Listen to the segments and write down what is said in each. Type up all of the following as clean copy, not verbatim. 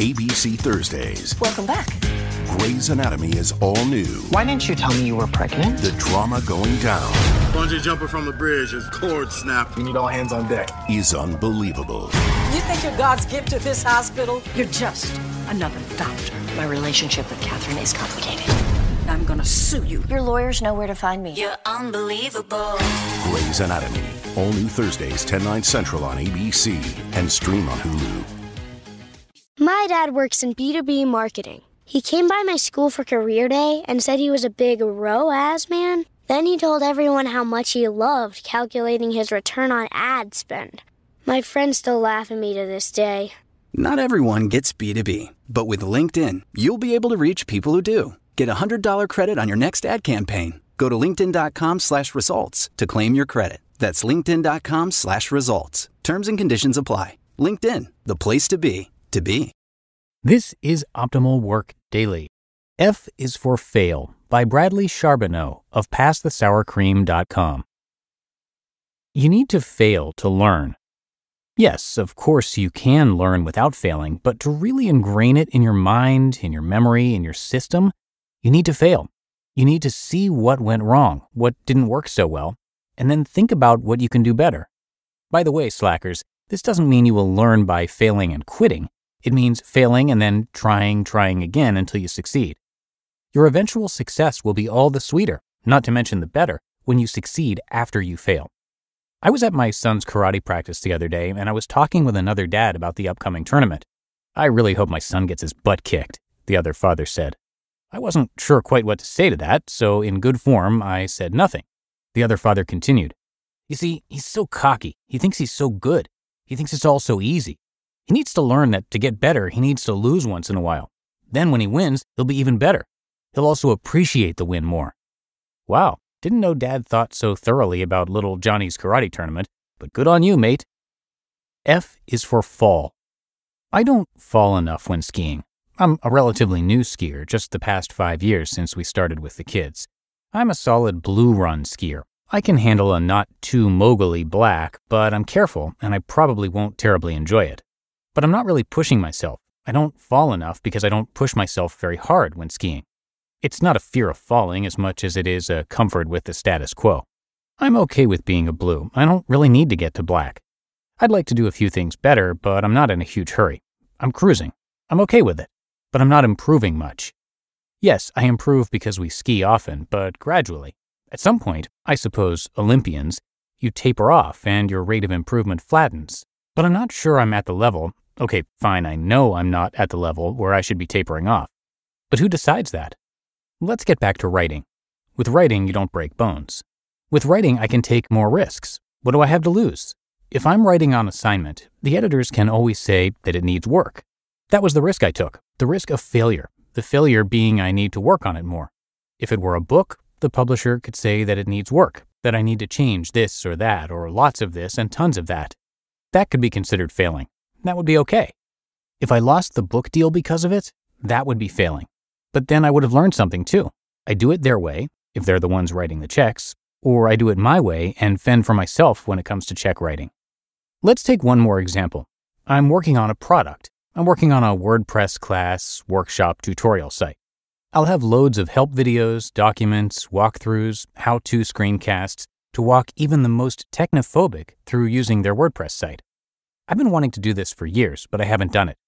ABC Thursdays. Welcome back. Grey's Anatomy is all new. Why didn't you tell me you were pregnant? The drama going down Bungee jumping from the bridge as cord snapped. We need all hands on deck. is unbelievable. You think you're God's gift to this hospital? You're just another doctor. My relationship with Catherine is complicated. I'm gonna sue you. Your lawyers know where to find me. You're unbelievable. Grey's Anatomy. All new Thursdays, 10/9 Central on ABC and stream on Hulu. My dad works in B2B marketing. He came by my school for career day and said he was a big ROAS man. Then he told everyone how much he loved calculating his return on ad spend. My friends still laugh at me to this day. Not everyone gets B2B, but with LinkedIn, you'll be able to reach people who do. Get a $100 credit on your next ad campaign. Go to linkedin.com/results to claim your credit. That's linkedin.com/results. Terms and conditions apply. LinkedIn, the place to be, to be. This is Optimal Work Daily. F is for Fail by Bradley Charbonneau of PassTheSourCream.com. You need to fail to learn. Yes, of course you can learn without failing, but to really ingrain it in your mind, in your memory, in your system, you need to fail. You need to see what went wrong, what didn't work so well, and then think about what you can do better. By the way, slackers, this doesn't mean you will learn by failing and quitting. It means failing and then trying again until you succeed. Your eventual success will be all the sweeter, not to mention the better, when you succeed after you fail. I was at my son's karate practice the other day, and I was talking with another dad about the upcoming tournament. "I really hope my son gets his butt kicked," the other father said. I wasn't sure quite what to say to that, so in good form, I said nothing. The other father continued. "You see, he's so cocky. He thinks he's so good. He thinks it's all so easy. He needs to learn that to get better, he needs to lose once in a while. Then when he wins, he'll be even better. He'll also appreciate the win more." Wow, didn't know Dad thought so thoroughly about little Johnny's karate tournament, but good on you, mate. F is for fall. I don't fall enough when skiing. I'm a relatively new skier, just the past 5 years since we started with the kids. I'm a solid blue run skier. I can handle a not too mogully black, but I'm careful and I probably won't terribly enjoy it. But I'm not really pushing myself. I don't fall enough because I don't push myself very hard when skiing. It's not a fear of falling as much as it is a comfort with the status quo. I'm okay with being a blue. I don't really need to get to black. I'd like to do a few things better, but I'm not in a huge hurry. I'm cruising. I'm okay with it, but I'm not improving much. Yes, I improve because we ski often, but gradually. At some point, I suppose Olympians, you taper off and your rate of improvement flattens. But I'm not sure I'm at the level. Okay, fine, I know I'm not at the level where I should be tapering off. But who decides that? Let's get back to writing. With writing, you don't break bones. With writing, I can take more risks. What do I have to lose? If I'm writing on assignment, the editors can always say that it needs work. That was the risk I took, the risk of failure, the failure being I need to work on it more. If it were a book, the publisher could say that it needs work, that I need to change this or that, or lots of this and tons of that. That could be considered failing. That would be okay. If I lost the book deal because of it, that would be failing. But then I would have learned something too. I do it their way, if they're the ones writing the checks, or I do it my way and fend for myself when it comes to check writing. Let's take one more example. I'm working on a product. I'm working on a WordPress class, workshop, tutorial site. I'll have loads of help videos, documents, walkthroughs, how-to screencasts to walk even the most technophobic through using their WordPress site. I've been wanting to do this for years, but I haven't done it.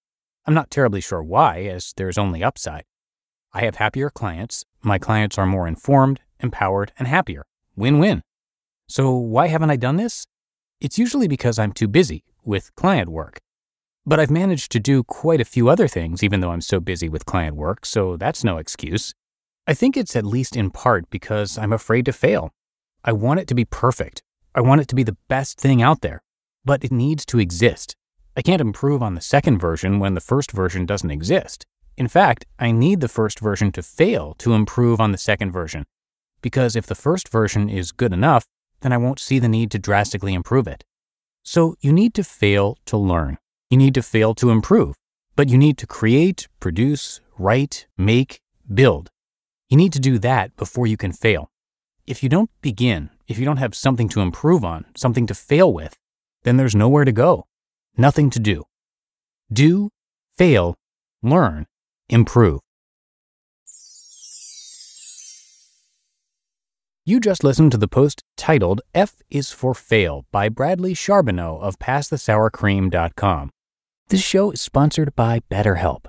I'm not terribly sure why, as there's only upside. I have happier clients. My clients are more informed, empowered, and happier. Win-win. So why haven't I done this? It's usually because I'm too busy with client work. But I've managed to do quite a few other things even though I'm so busy with client work, so that's no excuse. I think it's at least in part because I'm afraid to fail. I want it to be perfect. I want it to be the best thing out there. But it needs to exist. I can't improve on the second version when the first version doesn't exist. In fact, I need the first version to fail to improve on the second version. Because if the first version is good enough, then I won't see the need to drastically improve it. So you need to fail to learn. You need to fail to improve. But you need to create, produce, write, make, build. You need to do that before you can fail. If you don't begin, if you don't have something to improve on, something to fail with, then there's nowhere to go. Nothing to do. Do, fail, learn, improve. You just listened to the post titled F is for Fail by Bradley Charbonneau of PassTheSourCream.com. This show is sponsored by BetterHelp.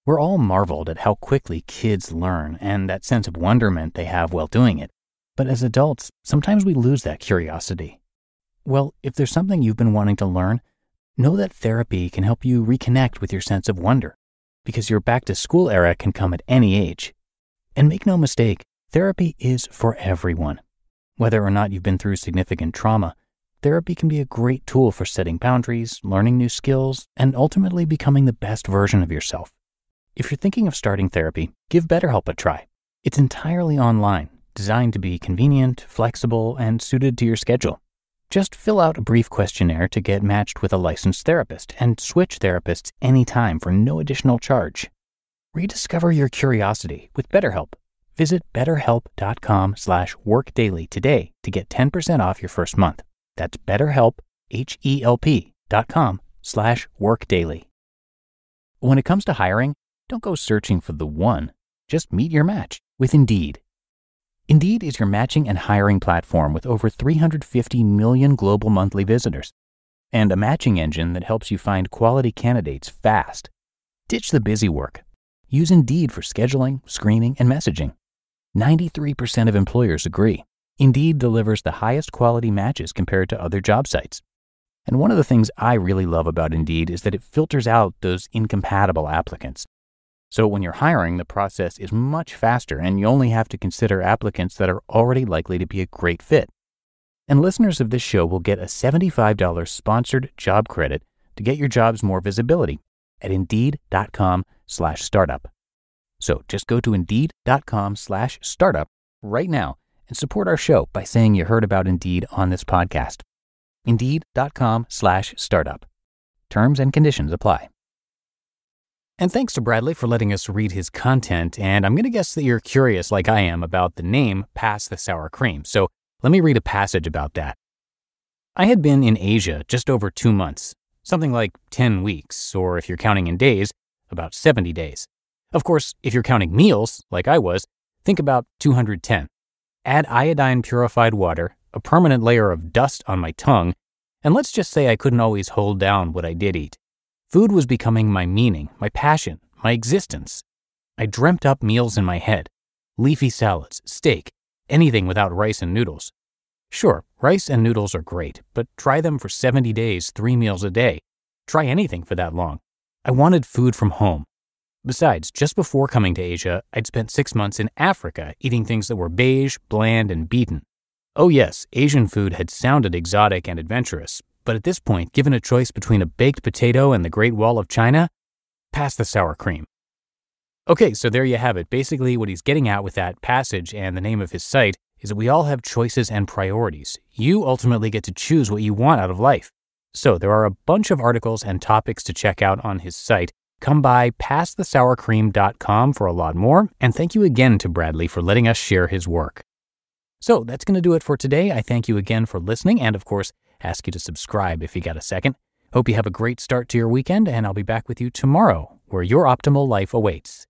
We're all marveled at how quickly kids learn and that sense of wonderment they have while doing it. But as adults, sometimes we lose that curiosity. Well, if there's something you've been wanting to learn, know that therapy can help you reconnect with your sense of wonder, because your back-to-school era can come at any age. And make no mistake, therapy is for everyone. Whether or not you've been through significant trauma, therapy can be a great tool for setting boundaries, learning new skills, and ultimately becoming the best version of yourself. If you're thinking of starting therapy, give BetterHelp a try. It's entirely online, designed to be convenient, flexible, and suited to your schedule. Just fill out a brief questionnaire to get matched with a licensed therapist and switch therapists anytime for no additional charge. Rediscover your curiosity with BetterHelp. Visit betterhelp.com/workdaily today to get 10% off your first month. That's BetterHelp, HELP.com/workdaily. When it comes to hiring, don't go searching for the one. Just meet your match with Indeed. Indeed is your matching and hiring platform with over 350 million global monthly visitors and a matching engine that helps you find quality candidates fast. Ditch the busy work. Use Indeed for scheduling, screening, and messaging. 93% of employers agree. Indeed delivers the highest quality matches compared to other job sites. And one of the things I really love about Indeed is that it filters out those incompatible applicants. So when you're hiring, the process is much faster and you only have to consider applicants that are already likely to be a great fit. And listeners of this show will get a $75 sponsored job credit to get your jobs more visibility at Indeed.com/startup. So just go to Indeed.com/startup right now and support our show by saying you heard about Indeed on this podcast. Indeed.com/startup. Terms and conditions apply. And thanks to Bradley for letting us read his content, and I'm going to guess that you're curious like I am about the name Pass the Sour Cream, so let me read a passage about that. I had been in Asia just over 2 months, something like 10 weeks, or if you're counting in days, about 70 days. Of course, if you're counting meals, like I was, think about 210. Add iodine-purified water, a permanent layer of dust on my tongue, and let's just say I couldn't always hold down what I did eat. Food was becoming my meaning, my passion, my existence. I dreamt up meals in my head. Leafy salads, steak, anything without rice and noodles. Sure, rice and noodles are great, but try them for 70 days, 3 meals a day. Try anything for that long. I wanted food from home. Besides, just before coming to Asia, I'd spent 6 months in Africa eating things that were beige, bland, and beaten. Oh yes, Asian food had sounded exotic and adventurous, but at this point, given a choice between a baked potato and the Great Wall of China, pass the sour cream. Okay, so there you have it. Basically, what he's getting at with that passage and the name of his site is that we all have choices and priorities. You ultimately get to choose what you want out of life. So there are a bunch of articles and topics to check out on his site. Come by PassTheSourCream.com for a lot more, and thank you again to Bradley for letting us share his work. So that's going to do it for today. I thank you again for listening, and of course, ask you to subscribe if you got a second. Hope you have a great start to your weekend, and I'll be back with you tomorrow, where your optimal life awaits.